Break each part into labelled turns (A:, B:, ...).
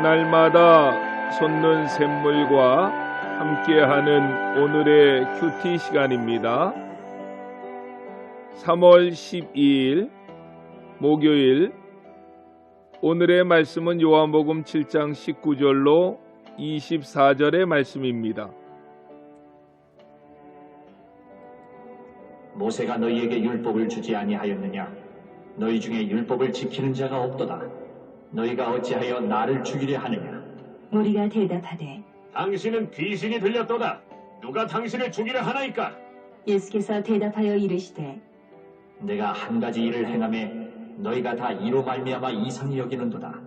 A: 날마다 솟는 샘물과 함께하는 오늘의 큐티 시간입니다. 3월 12일 목요일, 오늘의 말씀은 요한복음 7장 19절로 24절의 말씀입니다.
B: 모세가 너희에게 율법을 주지 아니하였느냐? 너희 중에 율법을 지키는 자가 없도다. 너희가 어찌하여 나를 죽이려 하느냐?
C: 우리가 대답하되
D: 당신은 귀신이 들렸도다. 누가 당신을 죽이려 하나이까?
C: 예수께서 대답하여 이르시되
B: 내가 한 가지 일을 행하매 너희가 다 이로 말미암아 이상히 여기는도다.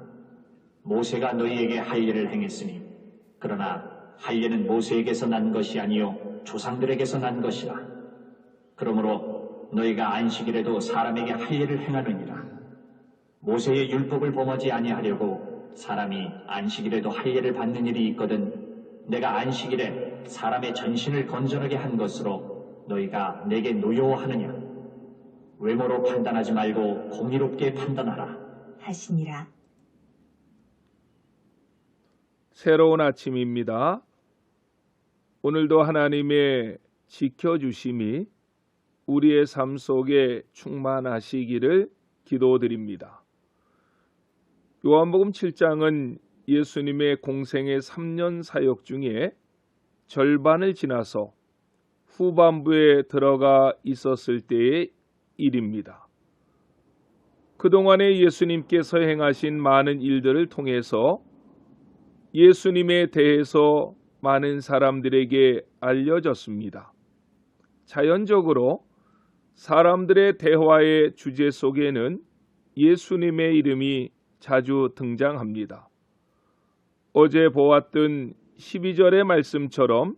B: 모세가 너희에게 할례를 행했으니 그러나 할례는 모세에게서 난 것이 아니요 조상들에게서 난 것이라. 그러므로 너희가 안식일에도 사람에게 할례를 행하느니라. 모세의 율법을 범하지 아니하려고 사람이 안식일에도 할례를 받는 일이 있거든 내가 안식일에 사람의 전신을 건전하게 한 것으로 너희가 내게 노여워하느냐? 외모로 판단하지 말고 공의롭게 판단하라
C: 하시니라.
A: 새로운 아침입니다. 오늘도 하나님의 지켜주심이 우리의 삶 속에 충만하시기를 기도드립니다. 요한복음 7장은 예수님의 공생의 3년 사역 중에 절반을 지나서 후반부에 들어가 있었을 때의 일입니다. 그동안에 예수님께서 행하신 많은 일들을 통해서 예수님에 대해서 많은 사람들에게 알려졌습니다. 자연적으로 사람들의 대화의 주제 속에는 예수님의 이름이 자주 등장합니다. 어제 보았던 12절의 말씀처럼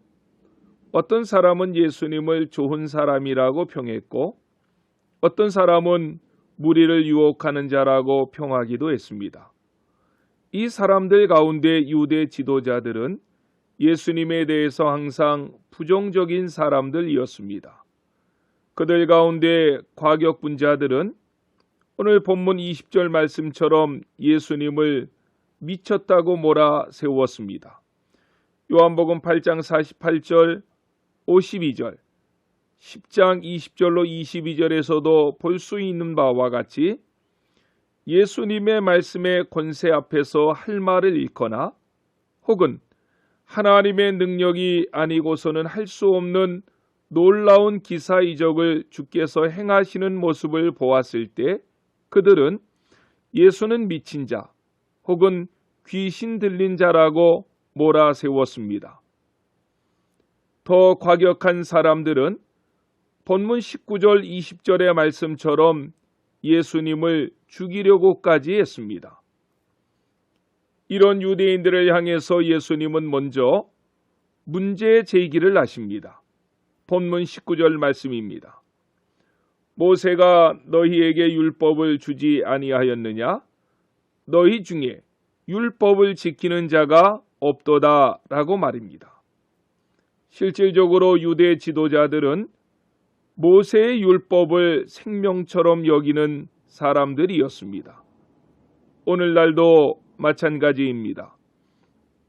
A: 어떤 사람은 예수님을 좋은 사람이라고 평했고 어떤 사람은 무리를 유혹하는 자라고 평하기도 했습니다. 이 사람들 가운데 유대 지도자들은 예수님에 대해서 항상 부정적인 사람들이었습니다. 그들 가운데 과격분자들은 오늘 본문 20절 말씀처럼 예수님을 미쳤다고 몰아세웠습니다. 요한복음 8장 48절, 52절, 10장 20절로 22절에서도 볼 수 있는 바와 같이 예수님의 말씀의 권세 앞에서 할 말을 잃거나 혹은 하나님의 능력이 아니고서는 할 수 없는 놀라운 기사이적을 주께서 행하시는 모습을 보았을 때 그들은 예수는 미친 자 혹은 귀신 들린 자라고 몰아세웠습니다. 더 과격한 사람들은 본문 19절 20절의 말씀처럼 예수님을 죽이려고까지 했습니다. 이런 유대인들을 향해서 예수님은 먼저 문제 제기를 하십니다. 본문 19절 말씀입니다. 모세가 너희에게 율법을 주지 아니하였느냐? 너희 중에 율법을 지키는 자가 없도다 라고 말입니다. 실질적으로 유대 지도자들은 모세의 율법을 생명처럼 여기는 사람들이었습니다. 오늘날도 마찬가지입니다.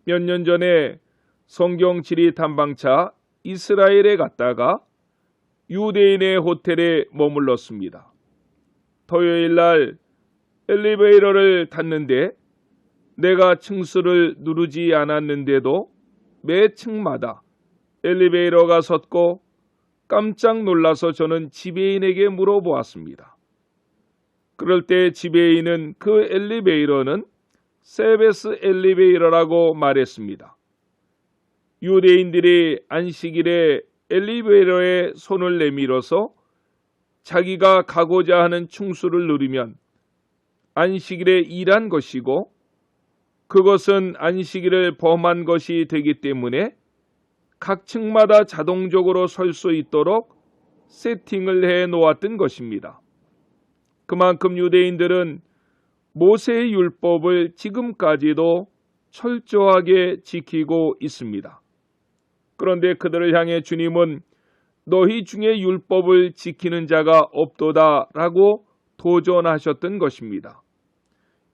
A: 몇 년 전에 성경 지리 탐방차 이스라엘에 갔다가 유대인의 호텔에 머물렀습니다. 토요일 날 엘리베이터를 탔는데 내가 층수를 누르지 않았는데도 매 층마다 엘리베이터가 섰고 깜짝 놀라서 저는 지배인에게 물어보았습니다. 그럴 때 지배인은 그 엘리베이터는 세베스 엘리베이터라고 말했습니다. 유대인들이 안식일에 엘리베이터에 손을 내밀어서 자기가 가고자 하는 층수를 누르면 안식일에 일한 것이고 그것은 안식일을 범한 것이 되기 때문에 각 층마다 자동적으로 설 수 있도록 세팅을 해 놓았던 것입니다. 그만큼 유대인들은 모세의 율법을 지금까지도 철저하게 지키고 있습니다. 그런데 그들을 향해 주님은 너희 중에 율법을 지키는 자가 없도다 라고 도전하셨던 것입니다.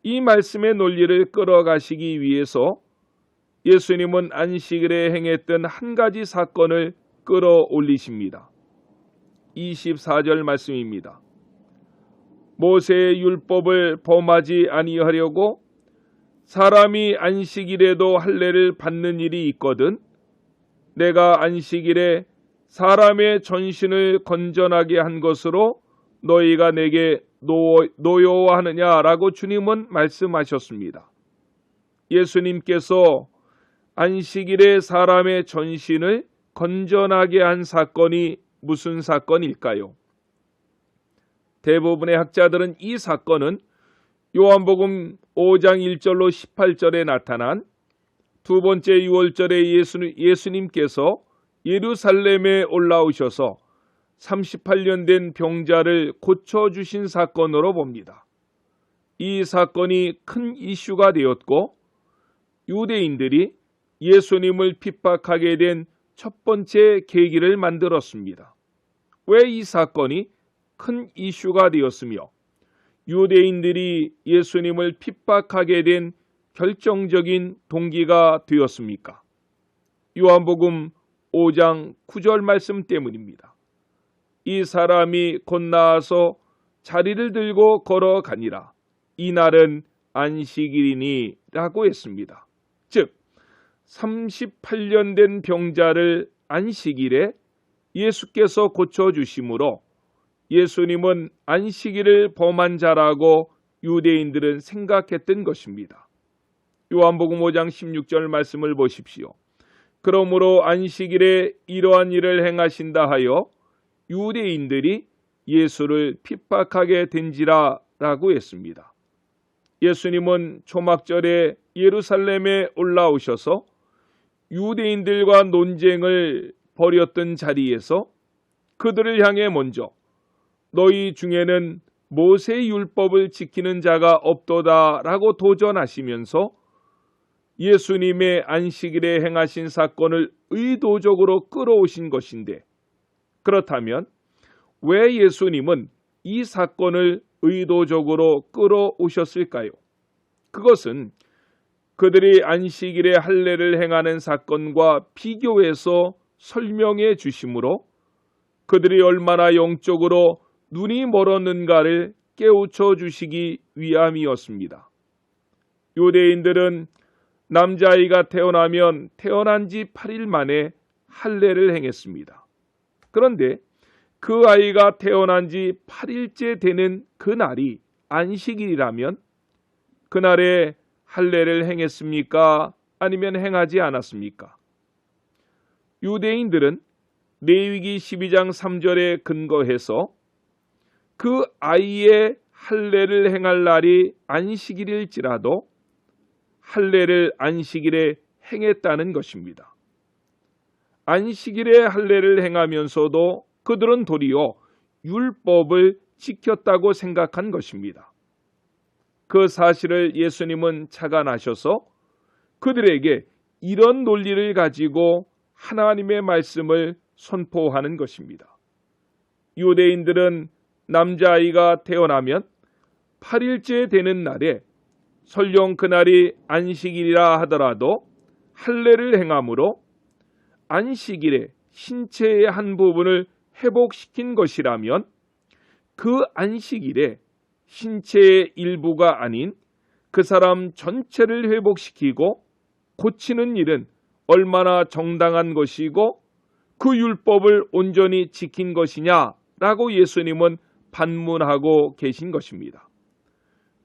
A: 이 말씀의 논리를 끌어가시기 위해서 예수님은 안식일에 행했던 한 가지 사건을 끌어올리십니다. 24절 말씀입니다. 모세의 율법을 범하지 아니하려고 사람이 안식일에도 할례를 받는 일이 있거든 내가 안식일에 사람의 전신을 건전하게 한 것으로 너희가 내게 노여워하느냐라고 주님은 말씀하셨습니다. 예수님께서 안식일에 사람의 전신을 건전하게 한 사건이 무슨 사건일까요? 대부분의 학자들은 이 사건은 요한복음 5장 1절로 18절에 나타난 두 번째 유월절에 예수님께서 예루살렘에 올라오셔서 38년 된 병자를 고쳐주신 사건으로 봅니다. 이 사건이 큰 이슈가 되었고 유대인들이 예수님을 핍박하게 된 첫 번째 계기를 만들었습니다. 왜 이 사건이 큰 이슈가 되었으며 유대인들이 예수님을 핍박하게 된 결정적인 동기가 되었습니까? 요한복음 5장 9절 말씀 때문입니다. 이 사람이 곧 나아서 자리를 들고 걸어가니라. 이날은 안식일이니 라고 했습니다. 즉 38년 된 병자를 안식일에 예수께서 고쳐주심으로 예수님은 안식일을 범한 자라고 유대인들은 생각했던 것입니다. 요한복음 5장 16절 말씀을 보십시오. 그러므로 안식일에 이러한 일을 행하신다 하여 유대인들이 예수를 핍박하게 된지라 라고 했습니다. 예수님은 초막절에 예루살렘에 올라오셔서 유대인들과 논쟁을 벌였던 자리에서 그들을 향해 먼저 너희 중에는 모세의 율법을 지키는 자가 없도다 라고 도전하시면서 예수님의 안식일에 행하신 사건을 의도적으로 끌어오신 것인데 그렇다면 왜 예수님은 이 사건을 의도적으로 끌어오셨을까요? 그것은 그들이 안식일에 할례를 행하는 사건과 비교해서 설명해 주심으로 그들이 얼마나 영적으로 눈이 멀었는가를 깨우쳐 주시기 위함이었습니다. 유대인들은 남자아이가 태어나면 태어난 지 8일 만에 할례를 행했습니다. 그런데 그 아이가 태어난 지 8일째 되는 그날이 안식일이라면 그날에 할례를 행했습니까? 아니면 행하지 않았습니까? 유대인들은 레위기 12장 3절에 근거해서 그 아이의 할례를 행할 날이 안식일일지라도 할례를 안식일에 행했다는 것입니다. 안식일에 할례를 행하면서도 그들은 도리어 율법을 지켰다고 생각한 것입니다. 그 사실을 예수님은 착안하셔서 그들에게 이런 논리를 가지고 하나님의 말씀을 선포하는 것입니다. 유대인들은 남자아이가 태어나면 8일째 되는 날에 설령 그날이 안식일이라 하더라도 할례를 행함으로 안식일에 신체의 한 부분을 회복시킨 것이라면 그 안식일에 신체의 일부가 아닌 그 사람 전체를 회복시키고 고치는 일은 얼마나 정당한 것이고 그 율법을 온전히 지킨 것이냐라고 예수님은 반문하고 계신 것입니다.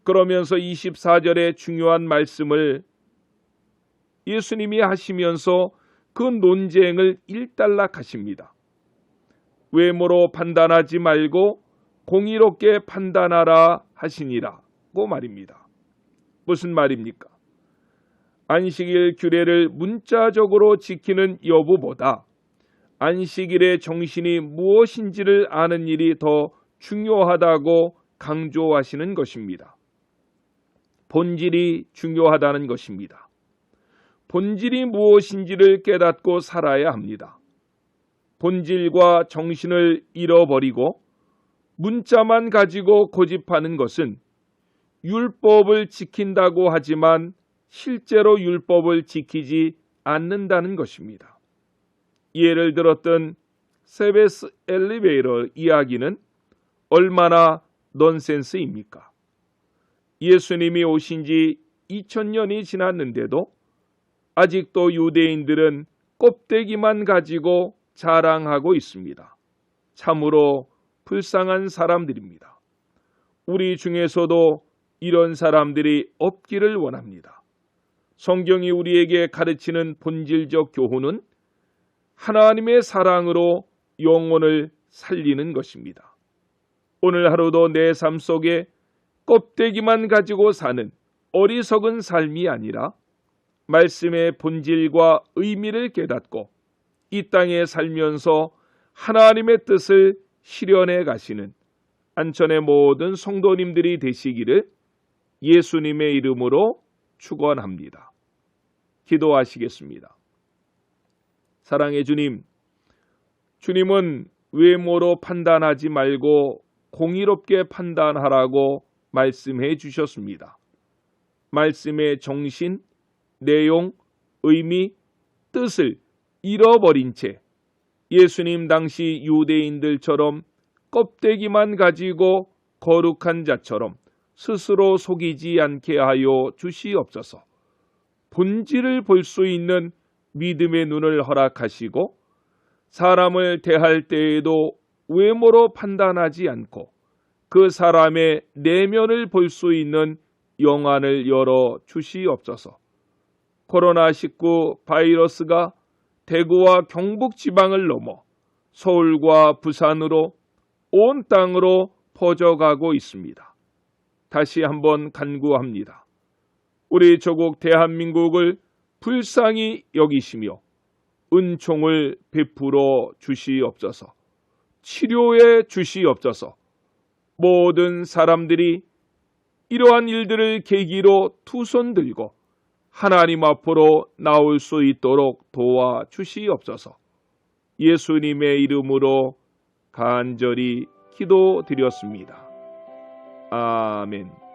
A: 그러면서 24절의 중요한 말씀을 예수님이 하시면서 그 논쟁을 일단락하십니다. 외모로 판단하지 말고 공의롭게 판단하라 하시니라고 말입니다. 무슨 말입니까? 안식일 규례를 문자적으로 지키는 여부보다 안식일의 정신이 무엇인지를 아는 일이 더 중요하다고 강조하시는 것입니다. 본질이 중요하다는 것입니다. 본질이 무엇인지를 깨닫고 살아야 합니다. 본질과 정신을 잃어버리고 문자만 가지고 고집하는 것은 율법을 지킨다고 하지만 실제로 율법을 지키지 않는다는 것입니다. 예를 들었던 세베스 엘리베이터 이야기는 얼마나 넌센스입니까? 예수님이 오신 지 2000년이 지났는데도 아직도 유대인들은 껍데기만 가지고 자랑하고 있습니다. 참으로 불쌍한 사람들입니다. 우리 중에서도 이런 사람들이 없기를 원합니다. 성경이 우리에게 가르치는 본질적 교훈은 하나님의 사랑으로 영혼을 살리는 것입니다. 오늘 하루도 내 삶 속에 껍데기만 가지고 사는 어리석은 삶이 아니라 말씀의 본질과 의미를 깨닫고 이 땅에 살면서 하나님의 뜻을 실현해 가시는 안천의 모든 성도님들이 되시기를 예수님의 이름으로 축원합니다. 기도하시겠습니다. 사랑의 주님, 주님은 외모로 판단하지 말고 공의롭게 판단하라고 말씀해 주셨습니다. 말씀의 정신, 내용, 의미, 뜻을 잃어버린 채 예수님 당시 유대인들처럼 껍데기만 가지고 거룩한 자처럼 스스로 속이지 않게 하여 주시옵소서. 본질을 볼 수 있는 믿음의 눈을 허락하시고 사람을 대할 때에도 외모로 판단하지 않고 그 사람의 내면을 볼 수 있는 영안을 열어 주시옵소서. 코로나19 바이러스가 대구와 경북 지방을 넘어 서울과 부산으로 온 땅으로 퍼져가고 있습니다. 다시 한번 간구합니다. 우리 조국 대한민국을 불쌍히 여기시며 은총을 베풀어 주시옵소서. 치료해 주시옵소서. 모든 사람들이 이러한 일들을 계기로 두 손 들고 하나님 앞으로 나올 수 있도록 도와 주시옵소서. 예수님의 이름으로 간절히 기도드렸습니다. 아멘.